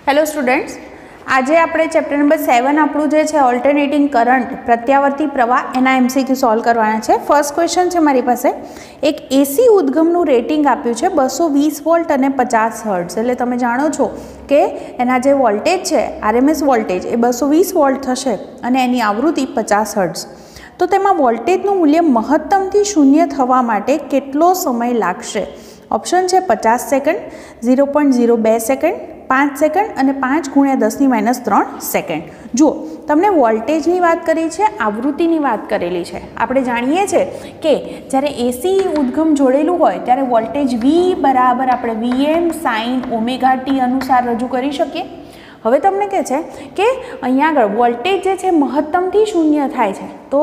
Hello students, आज આપણે chapter number 7 આપણું જે છે ઓલ્ટરનેટિંગ કરંટ પ્રત્યાવર્તી પ્રવાહ એના એમસીક્યુ સોલ્વ કરવાના છે। ફર્સ્ટ ક્વેશ્ચન છે મારી પાસે, એક એસી ઉદ્ગમનું રેટિંગ આપ્યું છે 220 વોલ્ટ અને 50 હર્ટ્ઝ। એટલે તમે જાણો છો કે એના જે વોલ્ટેજ છે આરએમએસ વોલ્ટેજ એ 220 વોલ્ટ થશે અને એની આવૃત્તિ 50 હર્ટ્ઝ। તો તેમાં વોલ્ટેજનું મૂલ્ય મહત્તમથી શૂન્ય થવા માટે કેટલો સમય લાગશે? ઓપ્શન છે 50 સેકન્ડ, 0.02 સેકન્ડ, 5 સેકન્ડ અને 5 × 10⁻³ સેકન્ડ। જુઓ, તમને વોલ્ટેજની વાત કરી છે, આવૃત્તિની વાત કરેલી છે। આપણે જાણીએ છીએ કે જ્યારે એસી ઉદ્ગમ જોડેલું હોય ત્યારે વોલ્ટેજ V બરાબર આપણે Vm sin ωt અનુસાર રજૂ કરી શકીએ। હવે તમને કહે છે કે અહીંયા આગળ વોલ્ટેજ જે છે મહત્તમથી શૂન્ય થાય છે, તો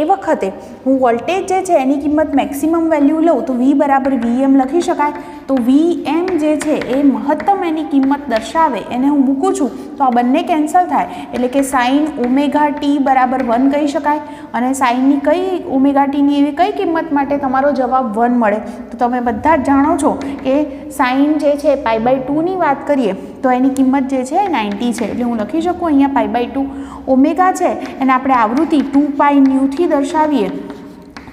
એ વખતે હું વોલ્ટેજ જે છે એની કિંમત મેક્સિમમ વેલ્યુ લઉં તો V બરાબર Vm લખી શકાય। તો Vm જે છે એ મહત્તમ એની કિંમત દર્શાવે એને હું મૂકું છું તો આ બંને કેન્સલ થાય, એટલે કે sin ωt બરાબર 1 કહી શકાય। અને સાઇનની કઈ ωtની એવી કઈ કિંમત માટે તમારો જવાબ 1 મળે? તો તમે બધા જ જાણો છો કે સાઇન જે છે π/2ની વાત કરીએ તો એની કિંમત જે છે 90 છે, એટલે હું લખી શકું અહીંયા π/2 ઓમેગા છે એને આપણે આવૃત્તિ 2πν થી દર્શાવીએ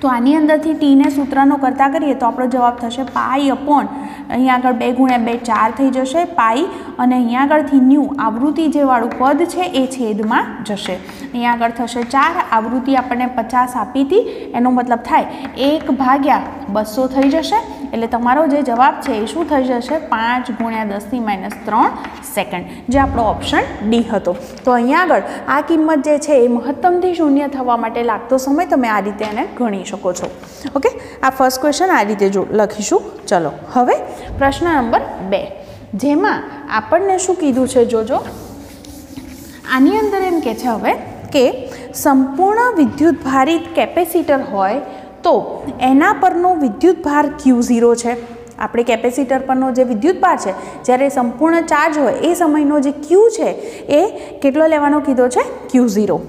તો આની અંદરથી ટીને સૂત્રનો કરતા કરીએ તો આપણો જવાબ થશે પાઈ અપોન અહીંયા આગળ 2 × 2 4 થઈ જશે પાઈ, અને અહીંયા આગળથી ન્યૂ આવૃત્તિ જે વાળું પદ છે એ છેદમાં જશે। અહીંયા આગળ થશે 4, આવૃત્તિ આપણને 50 આપી હતી એનો મતલબ થાય 1/200 થઈ જશે, એટલે તમારો જે જવાબ છે એ શું થઈ જશે? 5 × 10⁻³ સેકન્ડ, જે આપણો ઓપ્શન ડી હતો। તો અહીંયા આગળ આ કિંમત જે છે એ મહત્તમથી શૂન્ય થવા માટે લાગતો સમય તમે આ રીતે એને ગણી શકો છો। ઓકે, આ ફર્સ્ટ ક્વેશ્ચન આ રીતે લખીશું। ચલો હવે પ્રશ્ન નંબર 2, જેમાં આપણને શું કીધું છે જોજો, આની અંદર એમ કે છે હવે કે સંપૂર્ણ વિદ્યુતભારિત કેપેસિટર હોય તો એના પરનો વિદ્યુતભાર Q0 છે। આપણે કેપેસિટર પરનો જે વિદ્યુતભાર છે જ્યારે સંપૂર્ણ ચાર્જ હોય એ સમયનો જે Q છે એ કેટલો લેવાનો કીધો છે? Q0।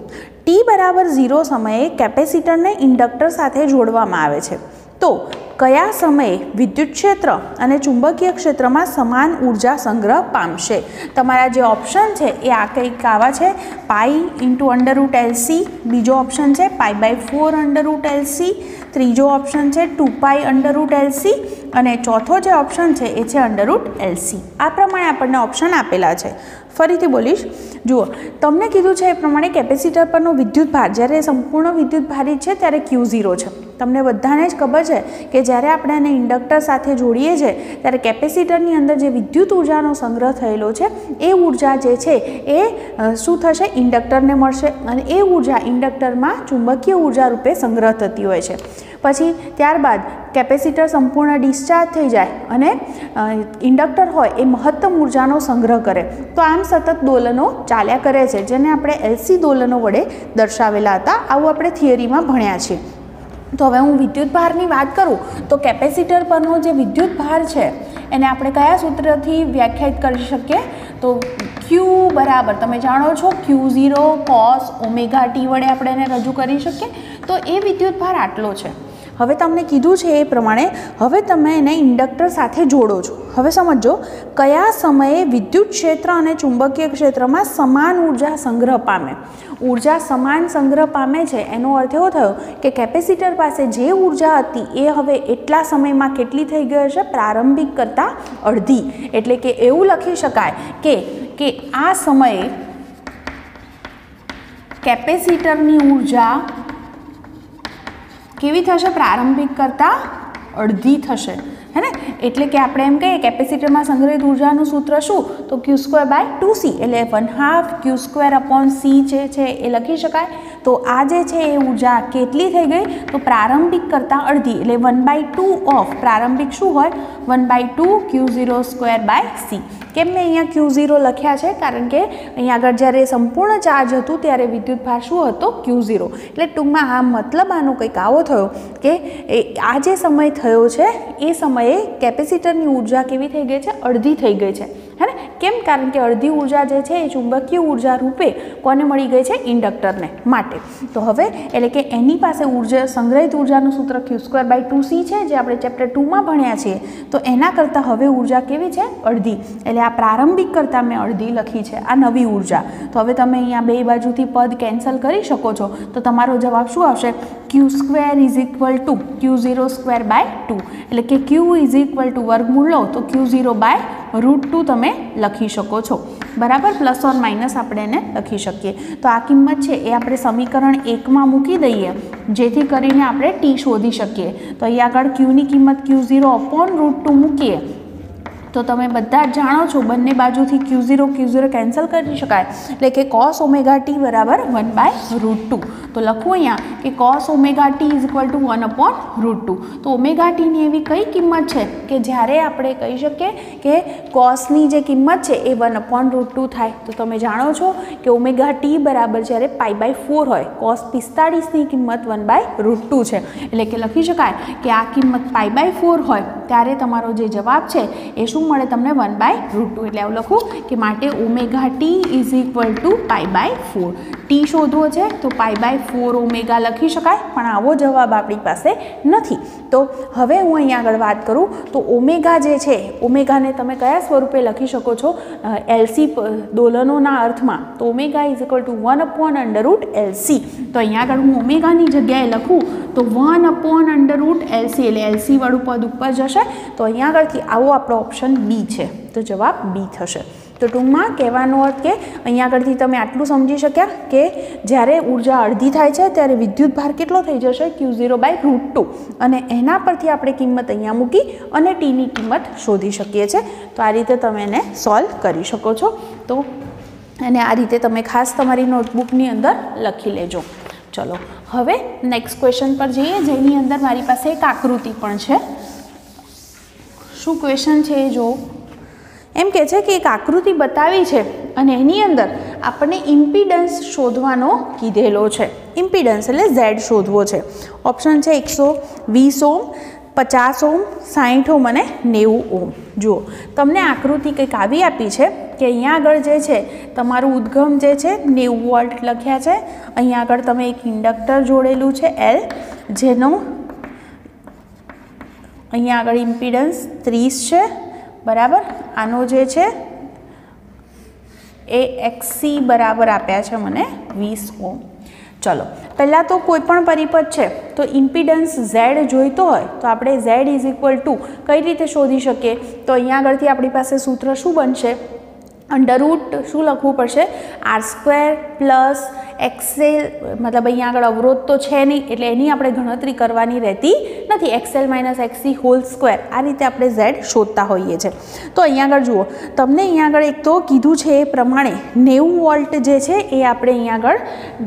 T બરાબર 0 સમયે કેપેસિટરને ઇન્ડક્ટર સાથે જોડવામાં આવે છે, તો કયા સમયે વિદ્યુત ક્ષેત્ર અને ચુંબકીય ક્ષેત્રમાં સમાન ઉર્જા સંગ્રહ પામશે? તમારા જે ઓપ્શન છે એ આ કંઈક આવા છે, π×√LC, બીજો ઓપ્શન છે π/4√LC, ત્રીજો ઓપ્શન છે 2π√LC અને ચોથો જે ઓપ્શન છે એ છે √LC। આ પ્રમાણે આપણને ઓપ્શન આપેલા છે। ફરીથી બોલીશ, જુઓ તમને કીધું છે એ પ્રમાણે કેપેસિટર પરનો વિદ્યુતભાર જ્યારે સંપૂર્ણ વિદ્યુતભારિત છે ત્યારે Q0 છે। તમને બધાને જ ખબર છે કે જ્યારે આપણે એને ઇન્ડક્ટર સાથે જોડીએ છીએ ત્યારે કેપેસિટરની અંદર જે વિદ્યુત ઉર્જાનો સંગ્રહ થયેલો છે એ ઉર્જા જે છે એ શું થશે? ઇન્ડક્ટરને મળશે, અને એ ઉર્જા ઇન્ડક્ટરમાં ચુંબકીય ઉર્જા રૂપે સંગ્રહ થતી હોય છે। પછી ત્યારબાદ કેપેસિટર સંપૂર્ણ ડિસ્ચાર્જ થઈ જાય અને ઇન્ડક્ટર હોય એ મહત્તમ ઉર્જાનો સંગ્રહ કરે, તો આમ સતત દોલનો ચાલ્યા કરે છે, જેને આપણે LC દોલનો વડે દર્શાવેલા હતા। આવું આપણે થિયરીમાં ભણ્યા છીએ। તો હવે હું વિદ્યુતભારની વાત કરું તો કેપેસિટર પરનો જે વિદ્યુતભાર છે એને આપણે કયા સૂત્રથી વ્યાખ્યાયિત કરી શકીએ? તો Q બરાબર તમે જાણો છો Q0 cos ωt વડે આપણે એને રજૂ કરી શકીએ। તો એ વિદ્યુતભાર આટલો છે। હવે તમને કીધું છે એ પ્રમાણે હવે તમે એને ઇન્ડક્ટર સાથે જોડો છો। હવે સમજો કયા સમયે વિદ્યુત ક્ષેત્ર અને ચુંબકીય ક્ષેત્રમાં સમાન ઉર્જા સંગ્રહ પામે? ઉર્જા સમાન સંગ્રહ પામે છે એનો અર્થ એવો થયો કે કેપેસિટર પાસે જે ઉર્જા હતી એ હવે એટલા સમયમાં કેટલી થઈ ગઈ હશે? પ્રારંભિક કરતાં અડધી। એટલે કે એવું લખી શકાય કે આ સમયે કેપેસિટરની ઉર્જા કેવી થશે? પ્રારંભિક કરતાં અડધી થશે, હે ને? એટલે કે આપણે એમ કહીએ કેપેસિટરમાં સંગ્રહિત ઉર્જાનું સૂત્ર શું? તો Q²/2C, એટલે 1/2 Q²/C છે એ લખી શકાય। તો આ જે છે એ ઉર્જા કેટલી થઈ ગઈ? તો પ્રારંભિક કરતાં અડધી, એટલે 1/2 ઓફ પ્રારંભિક શું હોય? 1/2 Q02/C। કેમ મેં અહીંયા Q0 લખ્યા છે? કારણ કે અહીંયા આગળ જ્યારે સંપૂર્ણ ચાર્જ હતું ત્યારે વિદ્યુતભાર શું હતો? Q0। એટલે ટૂંકમાં આ મતલબ આનો કંઈક આવો થયો કે આ જે સમય થયો છે એ સમયે કેપેસિટરની ઉર્જા કેવી થઈ ગઈ છે? અડધી થઈ ગઈ છે। है ने केम कारण के अर्धी ऊर्जा जे छे ए चुंबकीय ऊर्जा रूपे कोने मळी गई छे इंडक्टरने माटे। तो हवे एटले के एनी पासे ऊर्जा संग्रहित ऊर्जानुं सूत्र q²/2c छे जे आपणे चेप्टर 2 मां भण्या छीए। तो एना करता हवे ऊर्जा केवी छे अर्धी एटले आ प्रारंभिक करता मैं अर्धी लखी छे आ नवी ऊर्जा। तो हवे तमे अहींया बे बाजुथी पद कैंसल करी शको छो तो तमारो जवाब शुं आवशे q² = q0²/2 एटले के q = वर्गमूळ लो तो q0/√2 तमे लखी शको छो बराबर प्लस और माइनस આપણે એને લખી શકીએ। તો આ કિંમત છે એ આપણે સમીકરણ 1 માં મૂકી દઈએ જેથી કરીને આપણે t શોધી શકીએ। તો અહીં આગળ q ની કિંમત q0/√2 મૂકીએ तो तमे बधा ज जाणो छो बंने बाजुथी q0 कैंसल करी शकाय एटले के cos ωt बराबर 1/√2। तो लखो अहींया के cos ωt = 1/√2। तो ωt ની एवी कई किंमत छे के ज्यारे आपणे कही शकीए के cos नी जे किंमत छे ए 1/√2 थाय। तो तमे जाणो छो के ωt बराबर ज्यारे π/4 होय cos 45 नी किंमत 1/√2 छे एटले के लखी शकाय के आ किंमत π/4 होय त्यारे तमारो जे जवाब छे ए शुं मळे तमने 1/√2 एटले आवुं लखुं के माटे ωt = π/4 टी शोधवो छे तो π/4 ओमेगा लखी शकाय पण आवो जवाब आपणी पासे नथी। तो हवे हूँ अहीं आगळ वात करूँ तो ओमेगा जे छे ओमेगा ने तमे कया स्वरूपे लखी शको छो एलसी दोलनोना अर्थमां तो ओमेगा = 1/√LC। तो अहीं आगळ हूँ ओमेगानी जग्याए लखूँ तो 1/√LC एटले एलसी वाळुं पद उपर जशे। तो अहीं आगळथी आवो आपणो ऑप्शन बी छे तो जवाब बी थशे। तो टूंकमां कहेवानो अर्थ के अहीं आगळथी तमे आटलुं समजी शक्या के ज्यारे ऊर्जा अर्धी थाय छे त्यारे विद्युत भार केटलो थई जशे q0/√2 अने एना परथी आपणे किंमत अहींया मूकी अने t नी किंमत शोधी शकीए छे। तो आ रीते तमे एने सॉल्व करी शको छो। तो अने आ रीते तमे खास तमारी नोटबुकनी अंदर लखी लेजो। चलो हवे नेक्स्ट क्वेश्चन पर जईए जेनी अंदर मारी पासे एक आकृति पण छे। शुं क्वेश्चन छे जो एम कहे छे कि एक आकृति बतावी छे अने एनी अंदर आपणे इम्पीडन्स शोधवानो कीधेलो छे। इम्पीडन्स एटले Z शोधवो छे। ऑप्शन छे 120 ओम 50 ओम 60 ओम अने 90 ओम। जुओ तमने आकृति कंईक आवी आपी छे कि अहींया आगळ जे छे तमारुं उद्गम जे छे 90 वोल्ट लख्या छे। अहींया आगळ तमे एक इंडक्टर जोड़ेलुं छे L जेनो अहींया आगळ इम्पीडन्स 30 छे बराबर। आनो जे छे ए XC बराबर आप्या छे मने 20 ओम। चलो पहला तो कोईपण परिपथ छे तो इम्पीडन्स Z जोईतो होय तो आपणे Z = कई रीते शोधी शकीए। तो अहींया आगळथी आपणी पासे सूत्र शुं बनशे अंडररूट शुं लखवू पड़शे r² + XL मतलब अहीं आगळ अवरोध तो छे नहीं एटले एनी आपणे गणतरी करवानी रहेती नथी। XL - XC² आ रीते आपणे Z शोधता होईए छे। तो अहीं आगळ जुओ तमने अहीं आगळ एक तो कीधुं छे ए प्रमाणे 90 वोल्ट जे छे ए आपणे अहीं आगळ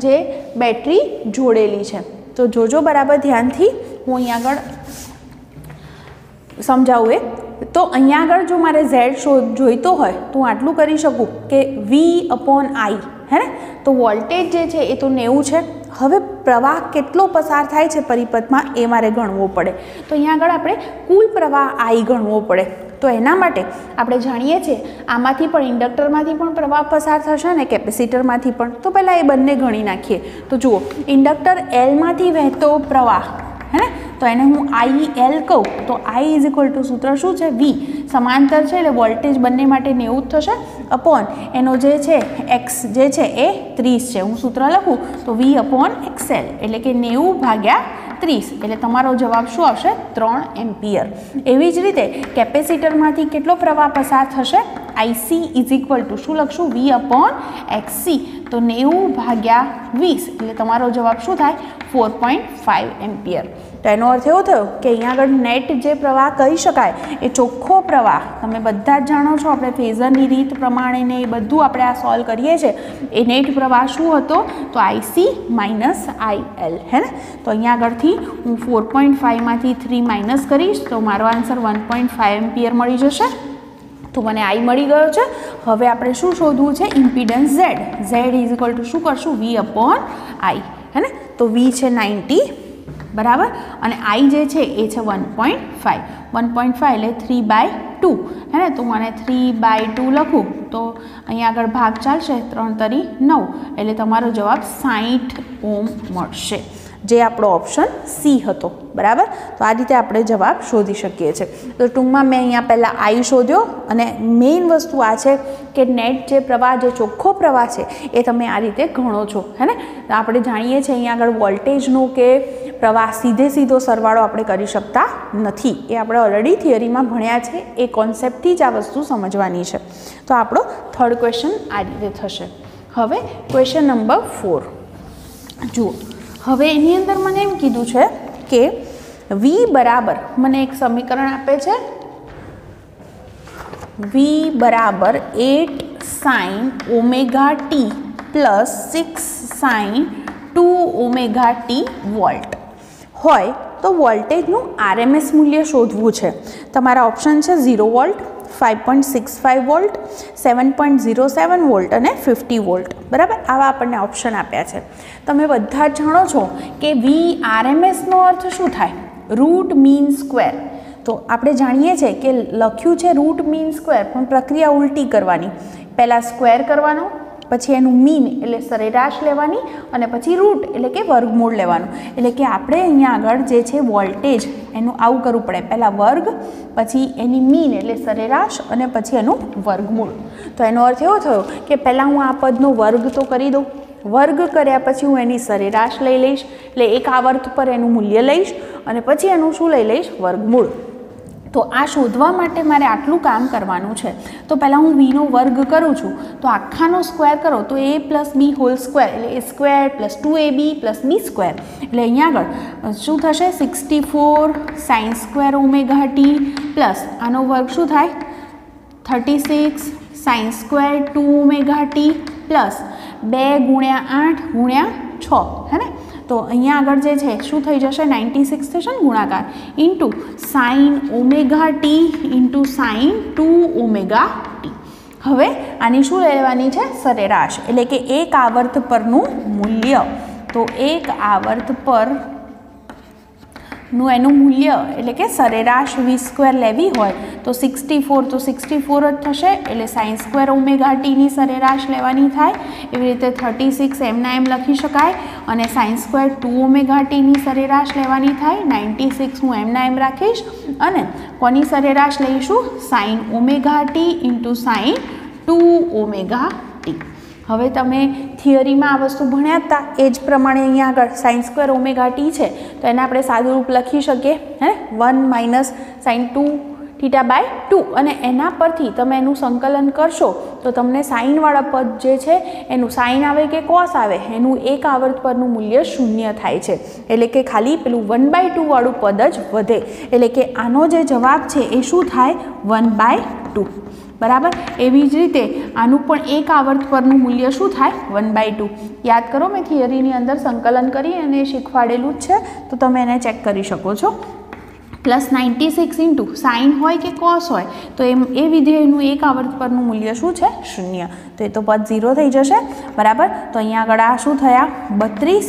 जे बेटरी जोड़ेली छे। तो जोजो बराबर ध्यानथी हूँ अहीं आगळ समझावुं। तो अहीं आगळ जो मारे Z जोईतो होय तो हूँ आटलुं करी शकूँ के V/I है ने। तो वोल्टेज जे छे ए तो 90 छे। हवे प्रवाह केटलो पसार थाय छे परिपथमां ए मारे गणवो पड़े। तो अहीं आगळ आपणे कुल प्रवाह I गणवो पड़े। तो एना माटे आपणे जाणीए छे आमांथी पण इंडक्टरमांथी पण प्रवाह पसार थशे ने केपेसिटरमांथी पण। तो पहेला ए बंने गणी नाखीए। तो जुओ इंडक्टर L मांथी वहेतो प्रवाह है ने तो एने हूँ IL कहूँ तो I = सूत्र शुं छे V समांतर छे एटले वोल्टेज बंने माटे 90 थशे अपॉन एनो जे छे X जे छे ए 30 छे। हूँ सूत्र लखूँ तो V/XL एटले के 90/30 एटले तमारो जवाब शुं आवशे 3 एम्पियर। एवी ज रीते केपेसिटरमांथी केटलो प्रवाह पसार थशे IC = शुं लखशुं V/XC तो 90/20 एटले तमारो जवाब शुं थाय 4.5 एम्पियर। तो एनो अर्थ एवो थयो कि अहींया आगळ नेट जे प्रवाह कही शकाय ए चोख्खो प्रवाह तमे बधा ज जाणो छो आपणे फेઝરની રીત પ્રમાણે ને એ બધું આપણે આ સોલ્વ કરીએ છીએ। એ નેટ પ્રવાહ શું હતો તો IC - IL હે ને। તો અહીંયા આગળથી હું 4.5 માંથી 3 માઇનસ કરીશ તો મારો આન્સર 1.5 એમ્પિયર મળી જશે। तो मैंने I मळी गयो छे। हवे आपणे शुं शोधवुं छे इम्पीडन्स Z = शुं करशुं V/I है ने। तो V छे 90 बराबर अने I जे छे ए छे 1.5 1.5 એટલે 2 है ने, तो मैंने 3/2 લખું તો અહીંયા આગળ ભાગ ચાલશે, 3 તરી 9 એટલે તમારો જવાબ 60 ઓમ મળશે, જે આપણો ઓપ્શન સી હતો। બરાબર, તો આ રીતે આપણે જવાબ શોધી શકીએ છીએ। તો ટૂંકમાં મેં અહીંયા પહેલાં આઈ શોધ્યો, અને મેઇન વસ્તુ આ છે કે નેટ જે પ્રવાહ, જે ચોખ્ખો પ્રવાહ છે એ તમે આ રીતે ગણો છો, હે ને। આપણે જાણીએ છીએ અહીંયા આગળ વોલ્ટેજનો કે પ્રવાહ સીધો સરવાળો આપણે કરી શકતા નથી, એ આપણે ઓલરેડી થિયરીમાં ભણ્યા છે, એ કોન્સેપ્ટથી જ આ વસ્તુ સમજવાની છે। તો આપણો થર્ડ ક્વેશ્ચન આ રીતે થશે। હવે ક્વેશ્ચન નંબર 4 જુઓ। હવે એની અંદર મને એમ કીધું છે કે V બરાબર, મને એક સમીકરણ આપે છે, V બરાબર 8 sin omega t plus 6 sin 2 omega t volt હોય તો વોલ્ટેજનું RMS મૂલ્ય શોધવું છે। તમારા ઓપ્શન છે 0 વોલ્ટ, 5.65 વોલ્ટ, 7.07 વોલ્ટ અને 50 વોલ્ટ। બરાબર, આવા આપણને ઓપ્શન આપ્યા છે। તમે બધા જાણો છો કે VRMSનો અર્થ શું થાય? Root mean square. તો આપણે જાણીએ છીએ કે લખ્યું છે રૂટ મીન સ્ક્વેર, પણ પ્રક્રિયા ઉલટી કરવાની, પહેલાં સ્ક્વેર કરવાનો, પછી એનું મીન એટલે સરેરાશ લેવાની, અને પછી રૂટ એટલે કે વર્ગમૂળ લેવાનું। એટલે કે આપણે અહીંયા આગળ જે છે વોલ્ટેજ એનું આવું કરવું પડે, પહેલાં વર્ગ, પછી એની મીન એટલે સરેરાશ, અને પછી એનું વર્ગમૂળ। તો એનો અર્થ એવો થયો કે પહેલાં હું આ પદનો વર્ગ તો કરી દઉં, વર્ગ કર્યા પછી હું એની સરેરાશ લઈ લઈશ, એટલે એક આવર્ત પર એનું મૂલ્ય લઈશ, અને પછી એનું શું લઈ લઈશ? વર્ગમૂળ। તો આ શોધવા માટે મારે આટલું કામ કરવાનું છે। તો પહેલાં હું વીનો વર્ગ કરું છું, તો આખાનો સ્ક્વેર કરો તો a plus B whole square એટલે a square plus 2ab plus B square, એટલે અહીંયા આગળ શું થશે? 64 sine square omega T plus આનો વર્ગ શું થાય? 36 sine square 2 omega T plus 2 ગુણ્યા 8 ગુણ્યા 6, હે ને। તો અહીંયા આગળ જે છે શું થઈ જશે? 96 થશે ને ગુણાકાર, into sine omega T into sign 2 omega T. હવે આની શું લેવાની છે? સરેરાશ, એટલે કે એક આવર્ત પરનું મૂલ્ય। તો એક આવર્ત પરનું એનું મૂલ્ય એટલે કે સરેરાશ વી સ્ક્વેર લેવી હોય તો 64 તો 64 જ થશે, એટલે સાઇન સ્ક્વેર ઓમેગા ટીની સરેરાશ લેવાની થાય। એવી રીતે 36 એમના એમ લખી શકાય, અને સાઇન સ્ક્વેર 2 ઓમેગા ટીની સરેરાશ લેવાની થાય। 96 હું એમના એમ રાખીશ, અને કોની સરેરાશ લઈશું? Sine omega T into sign 2 omega T. હવે તમે થિયરીમાં આ વસ્તુ ભણ્યા હતા એ જ પ્રમાણે અહીંયા આગળ સાઇન સ્ક્વેર ઓમેગા ટી છે, તો એને આપણે સાદું રૂપ લખી શકીએ, હે, 1 માઇનસ સાઇન 2 થીટા બાય 2, અને એના પરથી તમે એનું સંકલન કરશો તો તમને સાઇનવાળા પદ જે છે એનું સાઇન આવે કે કોસ આવે, એનું એક આવર્ત પરનું મૂલ્ય 0 થાય છે, એટલે કે ખાલી પેલું 1/2 વાળું પદ જ વધે। એટલે કે આનો જે જવાબ છે એ શું થાય? 1/2। બરાબર, એવી જ રીતે આનું પણ એક આવર્ત પરનું મૂલ્ય શું થાય? 1/2। યાદ કરો, મેં થિયરીની અંદર સંકલન કરી અને શીખવાડેલું જ છે, તો તમે એને ચેક કરી શકો છો। પ્લસ 96 ઇન્ટુ સાઇન હોય કે કોસ હોય તો એ વિધેયનું એક આવર્ત પરનું મૂલ્ય શું છે? 0। તો એ તો પદ 0 થઈ જશે। બરાબર, તો અહીંયા આગળ આ શું થયા? 32,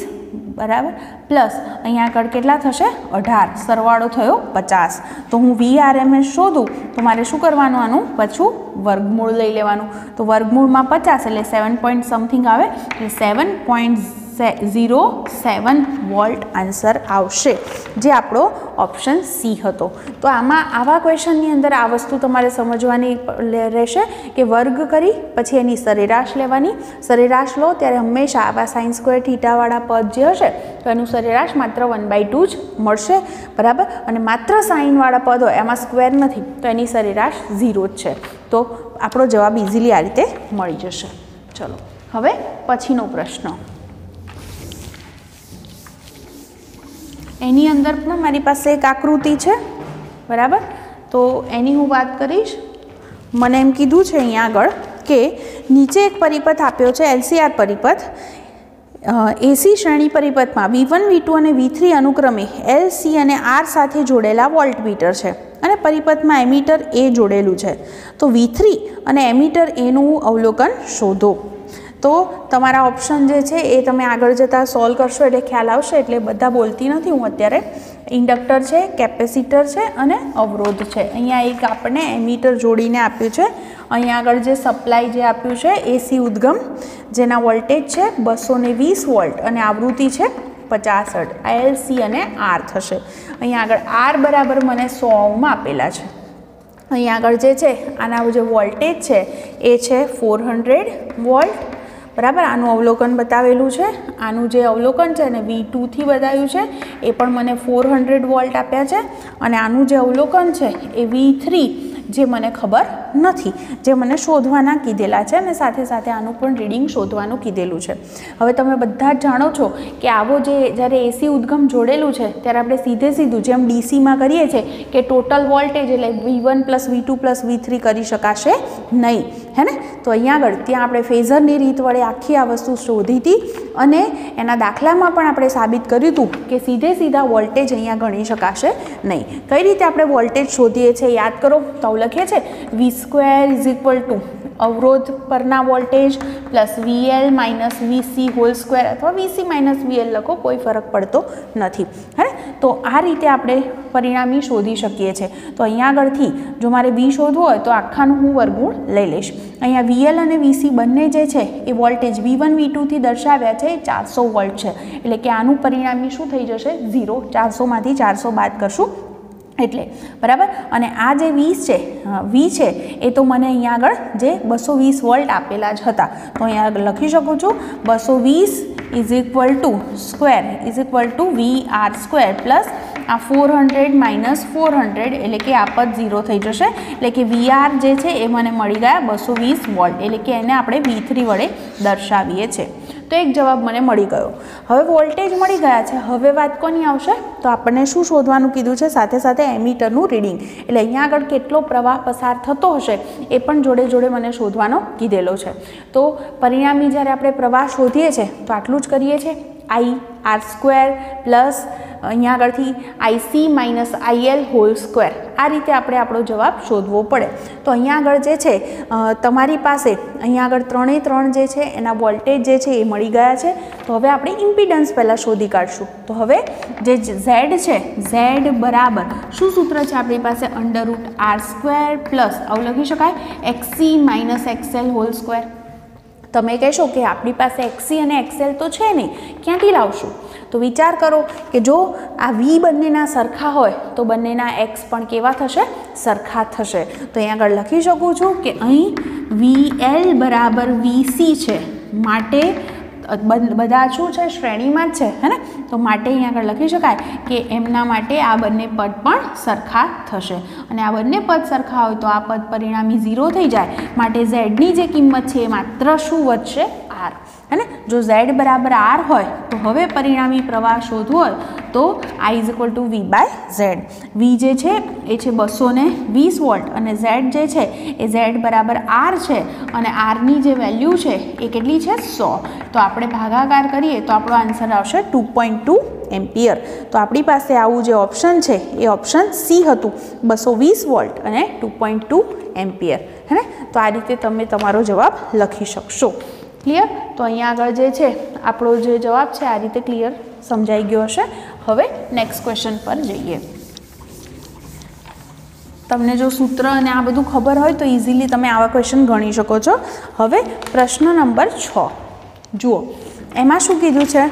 બરાબર, પ્લસ અહીંયા આગળ કેટલા થશે? 18, સરવાળો થયો 50। તો હું VRMS શોધું તો મારે શું કરવાનું? આનું પાછું વર્ગમૂળ લઈ લેવાનું। તો વર્ગમૂળમાં 50 એટલે 7 પોઈન્ટ સમથિંગ આવે, એટલે 7.07 વોલ્ટ આન્સર આવશે, જે આપણો ઓપ્શન સી હતો। તો આમાં આવા ક્વેશ્ચનની અંદર આ વસ્તુ તમારે સમજવાની રહેશે કે વર્ગ કરી પછી એની સરેરાશ લેવાની। સરેરાશ લો ત્યારે હંમેશા આવા સાઇન સ્ક્વેર થીટાવાળા પદ જે હશે તો એનું સરેરાશ માત્ર 1/2 જ મળશે। બરાબર, અને માત્ર સાઇનવાળા પદ હોય એમાં સ્ક્વેર નથી તો એની સરેરાશ 0 જ છે। તો આપણો જવાબ ઇઝીલી આ રીતે મળી જશે। ચલો હવે પછીનો પ્રશ્ન, એની અંદર પણ મારી પાસે એક આકૃતિ છે। બરાબર, તો એની હું વાત કરીશ। મને એમ કીધું છે અહીંયા આગળ કે નીચે એક પરિપથ આપ્યો છે, LCR પરિપથ। એસી શ્રેણી પરિપથમાં V1, V2 અને V3 અનુક્રમે L, C અને R સાથે જોડેલા વોલ્ટમીટર છે, અને પરિપથમાં એમીટર A જોડેલું છે। તો V3 અને એમીટર Aનું અવલોકન શોધો। તો તમારા ઓપ્શન જે છે એ તમે આગળ જતાં સોલ્વ કરશો એટલે ખ્યાલ આવશે, એટલે બધા બોલતી નથી હું અત્યારે। ઇન્ડક્ટર છે, કેપેસિટર છે અને અવરોધ છે. અહીંયા એક આપણને એમીટર જોડીને આપ્યું છે. અહીંયા આગળ જે સપ્લાય જે આપ્યું છે એસી ઉદ્ગમ, જેના વોલ્ટેજ છે 220 વોલ્ટ અને આવૃત્તિ છે 50 હર્ટ્ઝ. LC અને R થશે. અહીંયા આગળ R બરાબર મને 100 ઓહ્મ આપેલા છે. અહીંયા આગળ જે છે આના જે વોલ્ટેજ છે એ છે 400 વોલ્ટ, બરાબર. આનું અવલોકન બતાવેલું છે. આનું જે અવલોકન છે ને V2 થી બતાવ્યું છે એ પણ મને 400 વોલ્ટ આપ્યા છે. અને આનું જે અવલોકન છે એ V3 જે મને ખબર નથી, જે મને શોધવાના કીધેલા છે અને સાથે સાથે આનું પણ રીડિંગ શોધવાનું કીધેલું છે. હવે તમે બધા જ જાણો છો કે આવો જે જ્યારે એસી ઉદ્ગમ જોડેલું છે ત્યારે આપણે સીધું જેમ ડીસીમાં કરીએ છીએ કે ટોટલ વોલ્ટેજ એટલે V1 + V2 + V3 કરી શકાશે નહીં, હે ને. તો અહીંયા આગળ ત્યાં આપણે ફેઝરની રીત વડે આખી આ વસ્તુ શોધી હતી અને એના દાખલામાં પણ આપણે સાબિત કર્યું હતું કે સીધા વોલ્ટેજ અહીંયા ગણી શકાશે નહીં. કઈ રીતે આપણે વોલ્ટેજ શોધીએ છીએ યાદ કરો તો લખીએ છીએ V² = અવરોધ પરના voltage plus VL - VC whole square અથવા VC - VL લખો, કોઈ ફરક પડતો નથી, હે. તો આ રીતે આપણે પરિણામી શોધી શકીએ છીએ. તો અહીંયા આગળથી જો મારે V શોધવું હોય તો આખાનું હું વર્ગમૂળ લઈ લઈશ. અહીંયા VL અને VC બંને જે છે એ વોલ્ટેજ V1 V2 થી દર્શાવ્યા છે 400 વોલ્ટ છે, એટલે કે આનું પરિણામી શું થઈ જશે 0. 400માંથી 400 બાદ કરશું એટલે, બરાબર. અને આ જે V છે એ તો મને અહીંયા આગળ જે 220 વોલ્ટ આપેલા જ હતા, તો અહીંયા આગળ લખી શકું છું 220 = VR² પ્લસ આ 400 - 400 એટલે કે આ પદ 0 થઈ જશે. એટલે કે VR જે છે એ મને મળી ગયા 220 વોલ્ટ, એટલે કે એને આપણે V3 વડે દર્શાવીએ છીએ. તો એક જવાબ મને મળી ગયો. હવે વોલ્ટેજ મળી ગયા છે, હવે વાત કોની આવશે તો આપણને શું શોધવાનું કીધું છે સાથે સાથે એમીટરનું રીડિંગ, એટલે અહીંયા આગળ કેટલો પ્રવાહ પસાર થતો હશે એ પણ જોડે મને શોધવાનો કીધેલો છે. તો પરિણામી જ્યારે આપણે પ્રવાહ શોધીએ છીએ તો આટલું જ કરીએ છીએ, IR² પ્લસ અહીંયા આગળથી IC - IL હોલ સ્ક્વેર. આ રીતે આપણે આપણો જવાબ શોધવો પડે. તો અહીંયા આગળ જે છે તમારી પાસે અહીંયા આગળ 3 જે છે એના વોલ્ટેજ જે છે એ મળી ગયા છે. તો હવે આપણે ઇમ્પિડન્સ પહેલાં શોધી કાઢશું. તો હવે જે Z છે, Z બરાબર શું સૂત્ર છે આપણી પાસે √R² પ્લસ આવું લખી શકાય XC - XL હોલ સ્ક્વેર. તમે કહેશો કે આપણી પાસે XC અને XL તો છે નહીં, ક્યાંથી લાવશું? તો વિચાર કરો કે જો આ V બંનેના સરખા હોય તો બંનેના X પણ કેવા થશે? સરખા થશે. તો અહીં આગળ લખી શકું છું કે અહીં VL બરાબર VC છે, માટે બધા શું છે શ્રેણીમાં જ છે, હે ને. તો માટે અહીંયા આગળ લખી શકાય કે એમના માટે આ બંને પદ પણ સરખા થશે અને આ બંને પદ સરખા હોય તો આ પદ પરિણામી 0 થઈ જાય. માટે Z ની જે કિંમત છે એ માત્ર શું વધશે? R, હે ને. જો Z બરાબર R હોય તો હવે પરિણામી પ્રવાહ શોધવો હોય તો I = V/Z. V જે છે એ છે 220 વોલ્ટ અને Z જે છે એ Z બરાબર R છે અને Rની જે વેલ્યુ છે એ કેટલી છે? 100. તો આપણે ભાગાકાર કરીએ તો આપણો આન્સર આવશે 2.2 એમ્પિયર. તો આપણી પાસે આવું જે ઓપ્શન છે એ ઓપ્શન C હતું, 220 વોલ્ટ અને 2.2 એમ્પિયર, હે ને. તો આ રીતે તમે તમારો જવાબ લખી શકશો. ક્લિયર? તો અહીંયા આગળ જે છે આપણો જે જવાબ છે આ રીતે ક્લિયર સમજાઈ ગયો હશે. હવે નેક્સ્ટ ક્વેશ્ચન પર જઈએ. તમને જો સૂત્ર અને આ બધું ખબર હોય તો ઇઝીલી તમે આવા ક્વેશ્ચન ગણી શકો છો. હવે પ્રશ્ન નંબર 6 જુઓ, એમાં શું કીધું છે?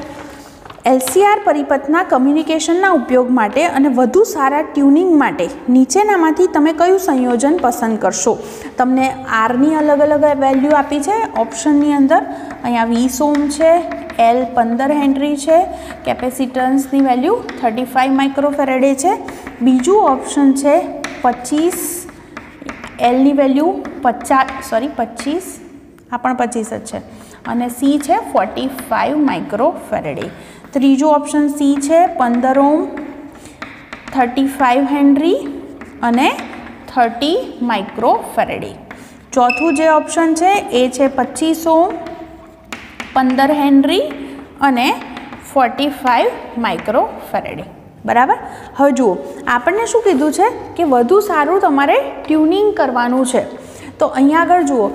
LCR પરિપથના કમ્યુનિકેશનના ઉપયોગ માટે અને વધુ સારા ટ્યુનિંગ માટે નીચેનામાંથી તમે કયું સંયોજન પસંદ કરશો? તમને આરની અલગ અલગ વેલ્યુ આપી છે ઓપ્શનની અંદર. અહીંયા 20 ઓહ્મ છે, L 15 હેનરી છે, કેપેસિટન્સની વેલ્યુ 35 માઇક્રોફેરેડે છે. બીજું ઓપ્શન છે 25, Lની વેલ્યુ 25, આ પણ 25 જ છે અને C છે 45 માઇક્રોફેરેડે. ત્રીજું ઓપ્શન C છે 15 ઓહ્મ, 35 હેનરી અને 30 માઇક્રોફેરેડે. ચોથું જે ઓપ્શન છે એ છે 25 ઓહ્મ, 15 હેનરી અને 45 માઇક્રોફેરેડે. બરાબર. હવે જુઓ, આપણને શું કીધું છે કે વધુ સારું તમારે ટ્યુનિંગ કરવાનું છે. તો અહીંયા આગળ જુઓ,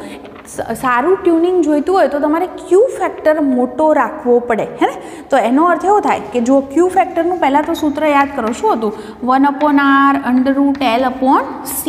સારું ટ્યુનિંગ જોઈતું હોય તો તમારે ક્યુ ફેક્ટર મોટો રાખવો પડે, હે ને? તો એનો અર્થ એવો થાય કે જો ક્યુ ફેક્ટરનું પહેલાં તો સૂત્ર યાદ કરો, શું હતું? 1/r√L/C.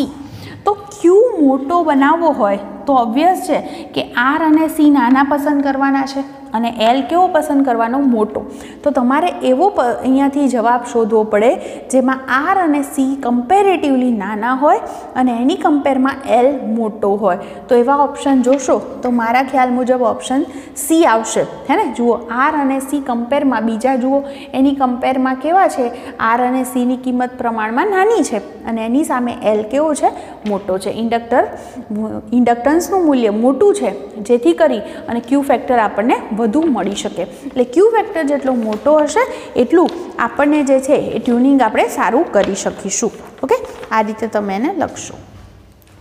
તો ક્યુ મોટો બનાવવો હોય તો ઓબ્વિયસ છે કે આર અને સી નાના પસંદ કરવાના છે અને એલ કેવો પસંદ કરવાનો? મોટો. તો તમારે એવો અહીંયાથી જવાબ શોધવો પડે જેમાં આર અને સી કમ્પેરેટિવલી નાના હોય અને એની કમ્પેરમાં એલ મોટો હોય. તો એવા ઓપ્શન જોશો તો મારા ખ્યાલ મુજબ ઓપ્શન સી આવશે, હે ને? જુઓ, આર અને સી કમ્પેરમાં, બીજા જુઓ એની કમ્પેરમાં કેવા છે? આર અને સીની કિંમત પ્રમાણમાં નાની છે અને એની સામે એલ કેવો છે? મોટો છે. ઇન્ડક્ટન્સનું મૂલ્ય મોટું છે જેથી કરી અને ક્યુ ફેક્ટર આપણને વધુ મળી શકે. એટલે ક્યુ ફેક્ટર જેટલો મોટો હશે એટલું આપણને જે છે એ ટ્યુનિંગ આપણે સારું કરી શકીશું. ઓકે, આ રીતે તમે એને લખશો.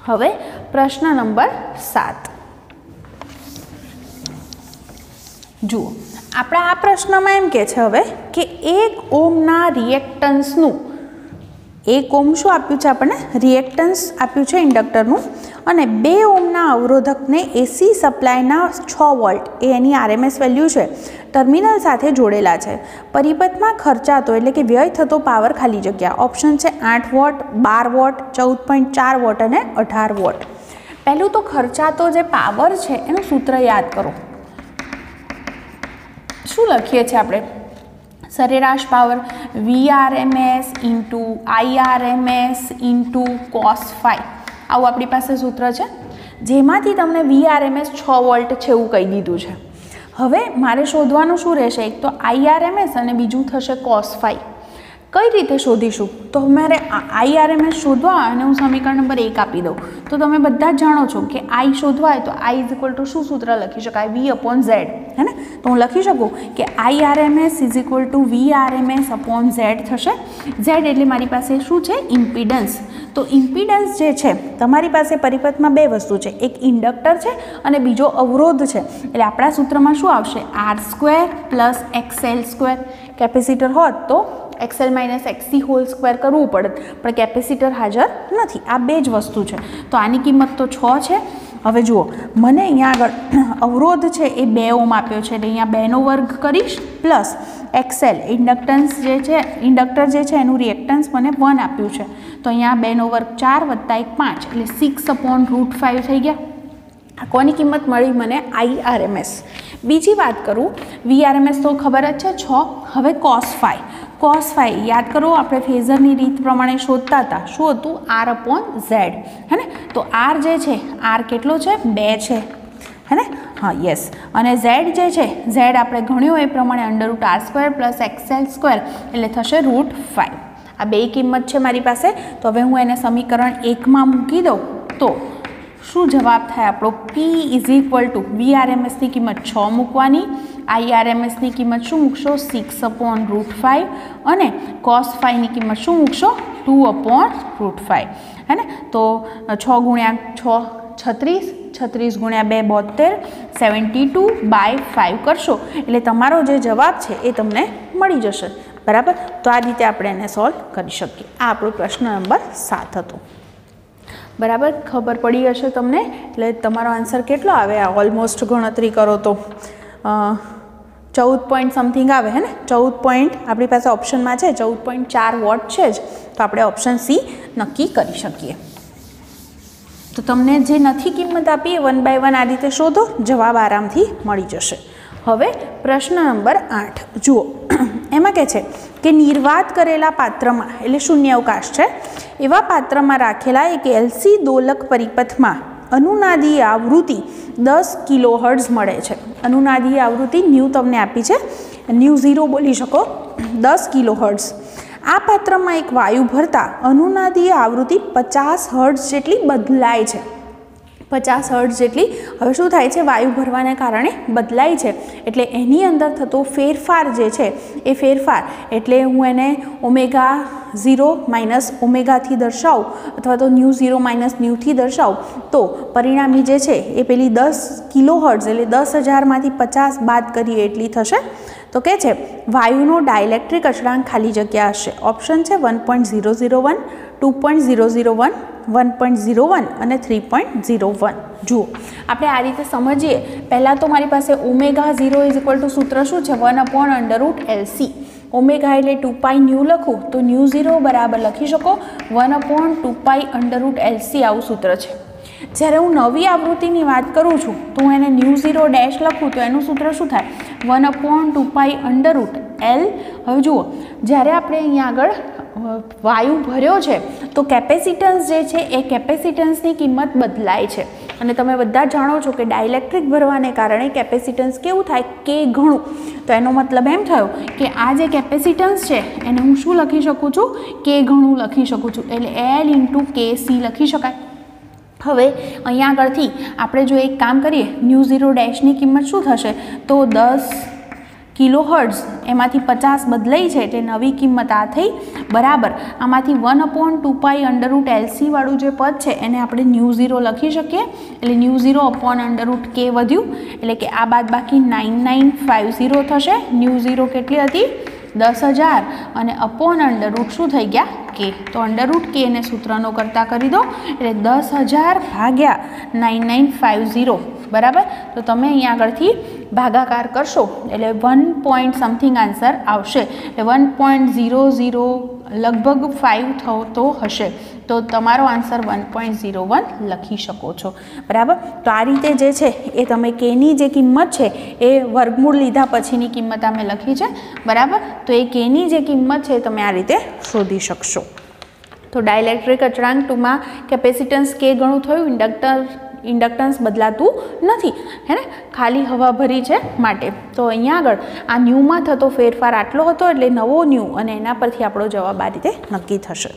હવે પ્રશ્ન નંબર 7 જુઓ. આપણા આ પ્રશ્નમાં એમ કે છે હવે કે 1 ઓહ્મના રિએક્ટન્સનું, 1 ઓહ્મ શું આપ્યું છે આપણને? રિએક્ટન્સ આપ્યું છે ઇન્ડક્ટરનું, અને 2 ઓહ્મના અવરોધકને એસી સપ્લાયના 6 વોલ્ટ એ એની આરએમએસ વેલ્યુ છે ટર્મિનલ સાથે જોડેલા છે. પરિપથમાં ખર્ચાતો એટલે કે વ્યય થતો પાવર ખાલી જગ્યા ઓપ્શન છે 8 વોટ, 12 વોટ, 14.4 વોટ અને 18 વોટ. પહેલું તો ખર્ચાતો જે પાવર છે એનું સૂત્ર યાદ કરો. શું લખીએ છીએ આપણે? સરેરાશ power VRMS into IRMS into cos phi. આવું આપણી પાસે સૂત્ર છે જેમાંથી તમને VRMS 6 વોલ્ટ છે એવું કહી દીધું છે. હવે મારે શોધવાનું શું રહેશે? એક તો IRMS અને બીજું થશે cos phi. કઈ રીતે શોધીશું? તો મારે IRMS શોધવા અને હું સમીકરણ નંબર 1 આપી દઉં તો તમે બધા જ જાણો છો કે I શોધવા હોય તો I ઇઝ ઇક્વલ ટુ શું સૂત્ર લખી શકાય? V/Z, હે ને? તો હું લખી શકું કે IRMS is equal to VRMS/Z થશે. Z એટલે મારી પાસે શું છે? ઇમ્પિડન્સ. તો ઇમ્પિડન્સ જે છે તમારી પાસે પરિપથમાં બે વસ્તુ છે, એક ઇન્ડક્ટર છે અને બીજો અવરોધ છે. એટલે આપણા સૂત્રમાં શું આવશે? R² + XL². કેપેસિટર હોત તો XL - XC હોલ સ્ક્વેર કરવું પડે, પણ કેપેસિટર હાજર નથી. આ બે જ વસ્તુ છે. તો આની કિંમત તો 6 છે. હવે જુઓ, મને અહીંયા આગળ અવરોધ છે એ 2 ઓહ્મ આપ્યો છે એટલે અહીંયા 2 નો વર્ગ કરીશ પ્લસ XL ઇન્ડક્ટન્સ જે છે, ઇન્ડક્ટર જે છે એનું રિએક્ટન્સ મને 1 આપ્યું છે તો અહીંયા 2 નો વર્ગ 4 વત્તા 1 5 એટલે 6/√5 થઈ ગયા. આ કોની કિંમત મળી મને? IRMS. બીજી વાત કરું, VRMS તો ખબર જ છે 6. હવે cos phi. cos phi યાદ કરો, આપણે ફેઝરની રીત પ્રમાણે શોધતા હતા. શું હતું? R/Z, હે ને? તો R જે છે, R કેટલો છે? 2 છે, હે ને? હા, યસ. અને Z જે છે, Z આપણે ગણ્યો એ પ્રમાણે √R² + XL² એટલે થશે √5. આ બે કિંમત છે મારી પાસે. તો હવે હું એને સમીકરણ 1માં મૂકી દઉં તો શું જવાબ થાય આપણો? P ઇઝ ઇક્વલ ટુ VRMSની કિંમત 6 મૂકવાની, IRMSની કિંમત શું મૂકશો? 6/√5 અને cos phi ની કિંમત શું મૂકશો? 2/√5, હે ને? તો 6 × 6 36, 36 × 2 72, 72/5 કરશો એટલે તમારો જે જવાબ છે એ તમને મળી જશે. બરાબર? તો આ રીતે આપણે એને સોલ્વ કરી શકીએ. આ આપણો પ્રશ્ન નંબર 7 હતો. બરાબર? ખબર પડી હશે તમને. એટલે તમારો આન્સર કેટલો આવે? આ ઓલમોસ્ટ ગણતરી કરો તો 14 પોઈન્ટ સમથિંગ આવે, હે ને? 14 પોઈન્ટ આપણી પાસે ઓપ્શનમાં છે, 14.4 વોટ છે જ. તો આપણે ઓપ્શન સી નક્કી કરી શકીએ. તો તમને જે નથી કિંમત આપી એ 1 બાય 1 આ રીતે શોધો, જવાબ આરામથી મળી જશે. હવે પ્રશ્ન નંબર 8 જુઓ. એમાં કહે છે કે નિર્વાત કરેલા પાત્રમાં, એટલે શૂન્યાવકાશ છે એવા પાત્રમાં રાખેલા એક એલસી દોલક પરિપથમાં અનુનાદીય આવૃત્તિ 10 કિલોહર્ટ્ઝ મળે છે. અનુનાદીય આવૃત્તિ ન્યૂ તમને આપી છે, ન્યૂ 0 બોલી શકો, 10 કિલોહર્ટ્ઝ. આ પાત્રમાં એક વાયુ ભરતા અનુનાદીય આવૃત્તિ 50 હર્ટ્ઝ જેટલી બદલાય છે. 50 હર્ટ્ઝ જેટલી હવે શું થાય છે? વાયુ ભરવાને કારણે બદલાય છે. એટલે એની અંદર થતો ફેરફાર જે છે એ ફેરફાર, એટલે હું એને ω0 - ઓમેગાથી દર્શાવું અથવા તો ν0 - ન્યૂથી દર્શાવું તો પરિણામી જે છે એ પેલી 10 કિલોહર્ટ્ઝ એટલે 10,000માંથી 50 બાદ કરીએ એટલી થશે. તો કે છે વાયુનો ડાયલેક્ટ્રિક અચળાંક ખાલી જગ્યા હશે. ઓપ્શન છે 1.001, 2.001, 1.01 અને 3.01. જુઓ આપણે આ રીતે સમજીએ. પહેલાં તો મારી પાસે ઓમેગા 0 સૂત્ર શું છે? 1/√LC. ઓમેગા એટલે 2π ન્યૂ લખું તો ન્યૂ 0 બરાબર લખી શકો 1/2π√LC આવું સૂત્ર છે. જ્યારે હું નવી આવૃત્તિની વાત કરું છું તો હું એને ન્યૂ 0 ડેશ લખું તો એનું સૂત્ર શું થાય? 1/2π√L. હવે જુઓ જ્યારે આપણે અહીંયા આગળ વાયુ ભર્યો છે તો કેપેસિટન્સ જે છે એ કેપેસિટન્સની કિંમત બદલાય છે અને તમે બધા જાણો છો કે ડાયલેક્ટ્રિક ભરવાને કારણે કેપેસિટન્સ કેવું થાય? કે ઘણું. તો એનો મતલબ એમ થયો કે આ જે કેપેસિટન્સ છે એને હું શું લખી શકું છું? કે ઘણું લખી શકું છું. એટલે L × KC લખી શકાય. હવે અહીંયા આગળથી આપણે જો એક કામ કરીએ, ન્યૂ 0 ડેશની કિંમત શું થશે? તો 10 કિલોહર્ટ્ઝ એમાંથી 50 બદલાઈ છે એટલે નવી કિંમત આ થઈ બરાબર. આમાંથી 1/2π√LC વાળું જે પદ છે એને આપણે ન્યૂ 0 લખી શકીએ. એટલે ન્યૂ 0/√K વધ્યું એટલે કે આ બાદ બાકી 9950 થશે. ન્યૂ 0 કેટલી હતી? 10,000 અને /√ શું થઈ ગયા? K. તો √K ને સૂત્રનો કરતા કરી દો એટલે 10,000 ભાગ્યા 9950 બરાબર. તો તમે અહીંયા આગળથી ભાગાકાર કરશો એટલે 1 પોઈન્ટ સમથિંગ આન્સર આવશે. એટલે 1.00 લગભગ 5 થતો હશે. તો તમારો આન્સર 1.01 લખી શકો છો બરાબર. તો આ રીતે જે છે એ તમે કેની જે કિંમત છે એ વર્ગમૂળ લીધા પછીની કિંમત અમે લખી છે બરાબર. તો એ કેની જે કિંમત છે તમે આ રીતે શોધી શકશો. તો ડાયલેક્ટ્રિક અચળાંક ટૂંકમાં કેપેસિટન્સ કે ઘણું થયું, ઇન્ડક્ટન્સ બદલાતું નથી હે ને, ખાલી હવા ભરી છે માટે. તો અહીંયા આગળ આ ન્યૂમાં થતો ફેરફાર આટલો હતો એટલે નવો ન્યૂ અને એના પરથી આપણો જવાબ આ રીતે નક્કી થશે.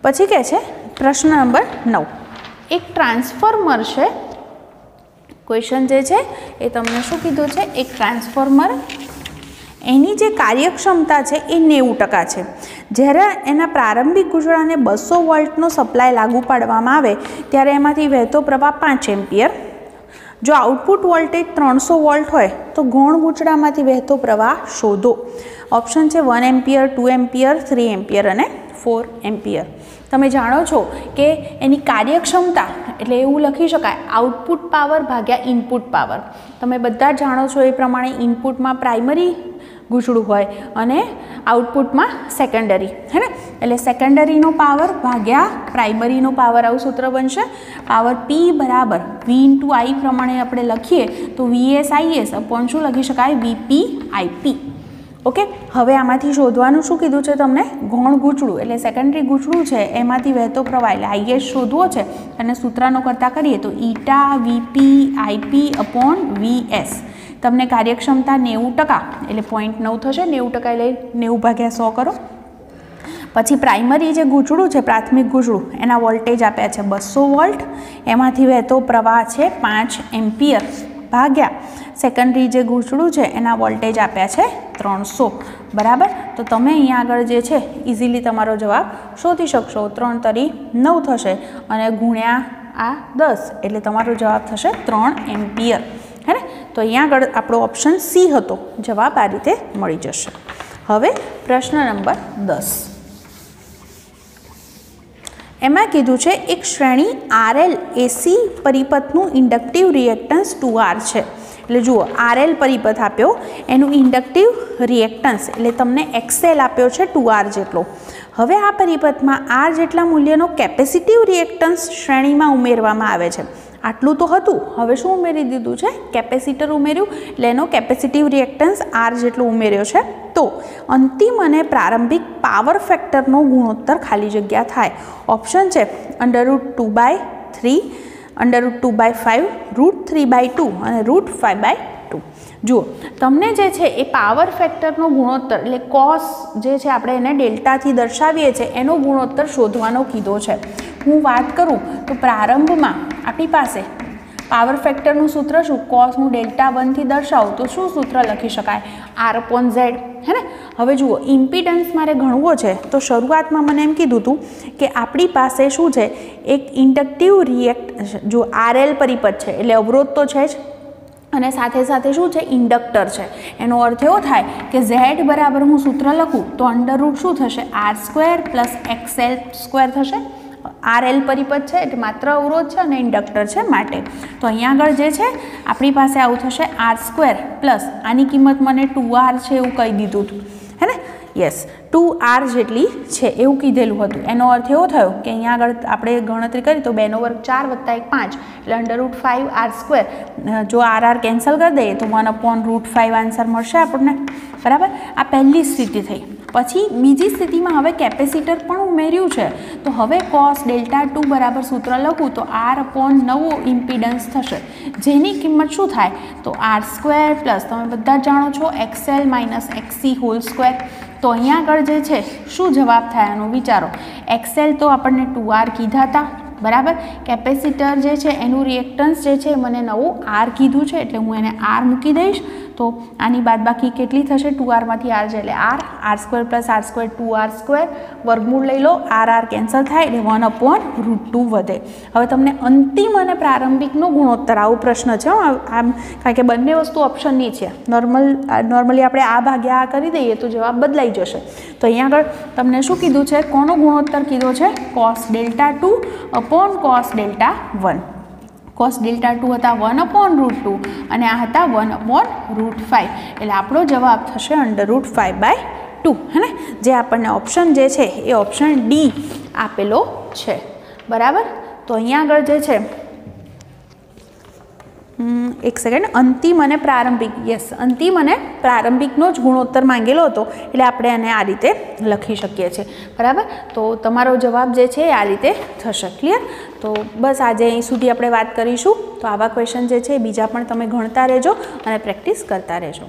પછી કહે છે પ્રશ્ન નંબર 9. એક ટ્રાન્સફોર્મર છે. ક્વેશ્ચન જે છે એ તમને શું કીધું છે? એક ટ્રાન્સફોર્મર એની જે કાર્યક્ષમતા છે એ 90% છે. જ્યારે એના પ્રારંભિક ગૂંચળાને 200 વોલ્ટનો સપ્લાય લાગુ પાડવામાં આવે ત્યારે એમાંથી વહેતો પ્રવાહ 5 એમ્પિયર. જો આઉટપુટ વોલ્ટેજ 300 વોલ્ટ હોય તો ગૌણ ગૂંચળામાંથી વહેતો પ્રવાહ શોધો. ઓપ્શન છે 1 એમ્પિયર, 2 એમ્પિયર, 3 એમ્પિયર અને 4 એમ્પિયર. તમે જાણો છો કે એની કાર્યક્ષમતા એટલે એવું લખી શકાય આઉટપુટ પાવર ભાગ્યા ઇનપુટ પાવર. તમે બધા જાણો છો એ પ્રમાણે ઇનપુટમાં પ્રાઇમરી ગૂંચળું હોય અને આઉટપુટમાં સેકન્ડરી હે ને. એટલે સેકન્ડરીનો પાવર ભાગ્યા પ્રાઇમરીનો પાવર આવું સૂત્ર બનશે. પાવર P બરાબર V × I પ્રમાણે આપણે લખીએ તો VS IS અપોન શું લખી શકાય? VP IP. ઓકે. હવે આમાંથી શોધવાનું શું કીધું છે તમને? ગૌણ ગૂંચળું એટલે સેકન્ડરી ગૂંચળું છે એમાંથી વહેતો પ્રવાહ એટલે IS શોધવો છે અને સૂત્રનો કરતા કરીએ તો eta VP IP upon VS. તમને કાર્યક્ષમતા 90% એટલે 0.9 થશે. 90% એટલે 90 ભાગ્યા 100 કરો. પછી પ્રાઇમરી જે ગૂંચળું છે પ્રાથમિક ગૂંચળું એના વોલ્ટેજ આપ્યા છે 200 વોલ્ટ, એમાંથી વહેતો પ્રવાહ છે 5 એમ્પિયર ભાગ્યા સેકન્ડરી જે ગૂંચળું છે એના વોલ્ટેજ આપ્યા છે 300 બરાબર. તો તમે અહીંયા આગળ જે છે ઇઝીલી તમારો જવાબ શોધી શકશો. 3 તરી 9 થશે અને ગુણ્યા આ 10 એટલે તમારો જવાબ થશે 3 એમ્પિયર હે ને. તો અહીંયા આગળ આપણો ઓપ્શન સી હતો. જવાબ આ રીતે મળી જશે. હવે પ્રશ્ન નંબર 10. એમાં કીધું છે એક શ્રેણી RL AC પરિપથનું ઇન્ડક્ટિવ રિએક્ટન્સ 2R છે. એટલે જુઓ RL પરિપથ આપ્યો, એનું ઇન્ડક્ટિવ રિએક્ટન્સ એટલે તમને XL આપ્યો છે 2R જેટલો. હવે આ પરિપથમાં R જેટલા મૂલ્યનો કેપેસિટિવ રિએક્ટન્સ શ્રેણીમાં ઉમેરવામાં આવે છે. આટલું તો હતું, હવે શું ઉમેરી દીધું છે? કેપેસિટર ઉમેર્યું એટલે એનો કેપેસિટિવ રિએક્ટન્સ R જેટલો ઉમેર્યો છે. તો અંતિમ અને પ્રારંભિક પાવર ફેક્ટરનો ગુણોત્તર ખાલી જગ્યા થાય. ઓપ્શન છે √2/3, √2/5, √3/2 અને √5/2. જુઓ તમને જે છે એ પાવર ફેક્ટરનો ગુણોત્તર એટલે કોસ જે છે આપણે એને ડેલ્ટાથી દર્શાવીએ છીએ એનો ગુણોત્તર શોધવાનો કીધો છે. હું વાત કરું તો પ્રારંભમાં આપણી પાસે પાવર ફેક્ટરનું સૂત્ર શું? કોસ હું ∆1 થી દર્શાવું તો શું સૂત્ર લખી શકાય? R/Z હે ને. હવે જુઓ ઇમ્પિડન્સ મારે ગણવો છે તો શરૂઆતમાં મને એમ કીધું હતું કે આપણી પાસે શું છે એક ઇન્ડક્ટિવ જો RL પરિપથ છે એટલે અવરોધ તો છે જ અને સાથે સાથે શું છે, ઇન્ડક્ટર છે. એનો અર્થ એવો થાય કે ઝેડ બરાબર હું સૂત્ર લખું તો અંડરરૂટ શું થશે, R² પ્લસ XL² થશે. RL પરિપથ છે એટલે માત્ર અવરોધ છે અને ઇન્ડક્ટર છે માટે. તો અહીંયા આગળ જે છે આપણી પાસે આવું થશે R² પ્લસ આની કિંમત મને 2R છે એવું કહી દીધું હતું, હે ને? યસ, 2R જેટલી છે એવું કીધેલું હતું. એનો અર્થ એવો થયો કે અહીંયા આગળ આપણે ગણતરી કરી તો 2 નો વર્ગ 4 વત્તા 1 5 એટલે √5R². જો RR કેન્સલ કરી દઈએ તો 1/√5 આન્સર મળશે આપણને, બરાબર. આ પહેલી સ્થિતિ થઈ. પછી બીજી સ્થિતિમાં હવે કેપેસિટર પણ ઉમેર્યું છે તો હવે cos ∆2 બરાબર સૂત્ર લખું તો R/નવું ઇમ્પિડન્સ થશે, જેની કિંમત શું થાય તો R² પ્લસ તમે બધા જાણો છો XL માઇનસ XC². તો અહીંયા આગળ જે છે શું જવાબ થાય એનો વિચારો. XL તો આપણને 2R કીધા હતા, બરાબર. કેપેસિટર જે છે એનું રિએક્ટન્સ જે છે મને નવું R કીધું છે એટલે હું એને R મૂકી દઈશ. તો આની બાદબાકી કેટલી થશે, 2R માંથી R છે એટલે R² પ્લસ R² 2R², વર્ગમૂળ લઈ લો, RR કેન્સલ થાય એટલે 1/√2 વધે. હવે તમને અંતિમ અને પ્રારંભિકનો ગુણોત્તર, આવો પ્રશ્ન છે આમ, કારણ કે બંને વસ્તુ ઓપ્શનની છે. નોર્મલી આપણે આ ભાગ્યા આ કરી દઈએ તો જવાબ બદલાઈ જશે. તો અહીંયા આગળ તમને શું કીધું છે, કોનો ગુણોત્તર કીધો છે, cos ∆2 અપોન cos ∆1. cos ∆2 હતા 1/√2 અને આ હતા 1/√5 એટલે આપણો જવાબ થશે √5/2, હે ને? જે આપણને ઓપ્શન જે છે એ ઓપ્શન ડી આપેલો છે, બરાબર. તો અહીંયા આગળ જે છે એક સેકન્ડ, અંતિમ અને પ્રારંભિક, યસ, અંતિમ અને પ્રારંભિકનો જ ગુણોત્તર માંગેલો હતો એટલે આપણે એને આ રીતે લખી શકીએ છીએ, બરાબર. તો તમારો જવાબ જે છે એ આ રીતે થશે. ક્લિયર? તો બસ આજે અહીં સુધી આપણે વાત કરીશું. તો આવા ક્વેશ્ચન જે છે બીજા પણ તમે ગણતા રહેજો અને પ્રેક્ટિસ કરતા રહેજો.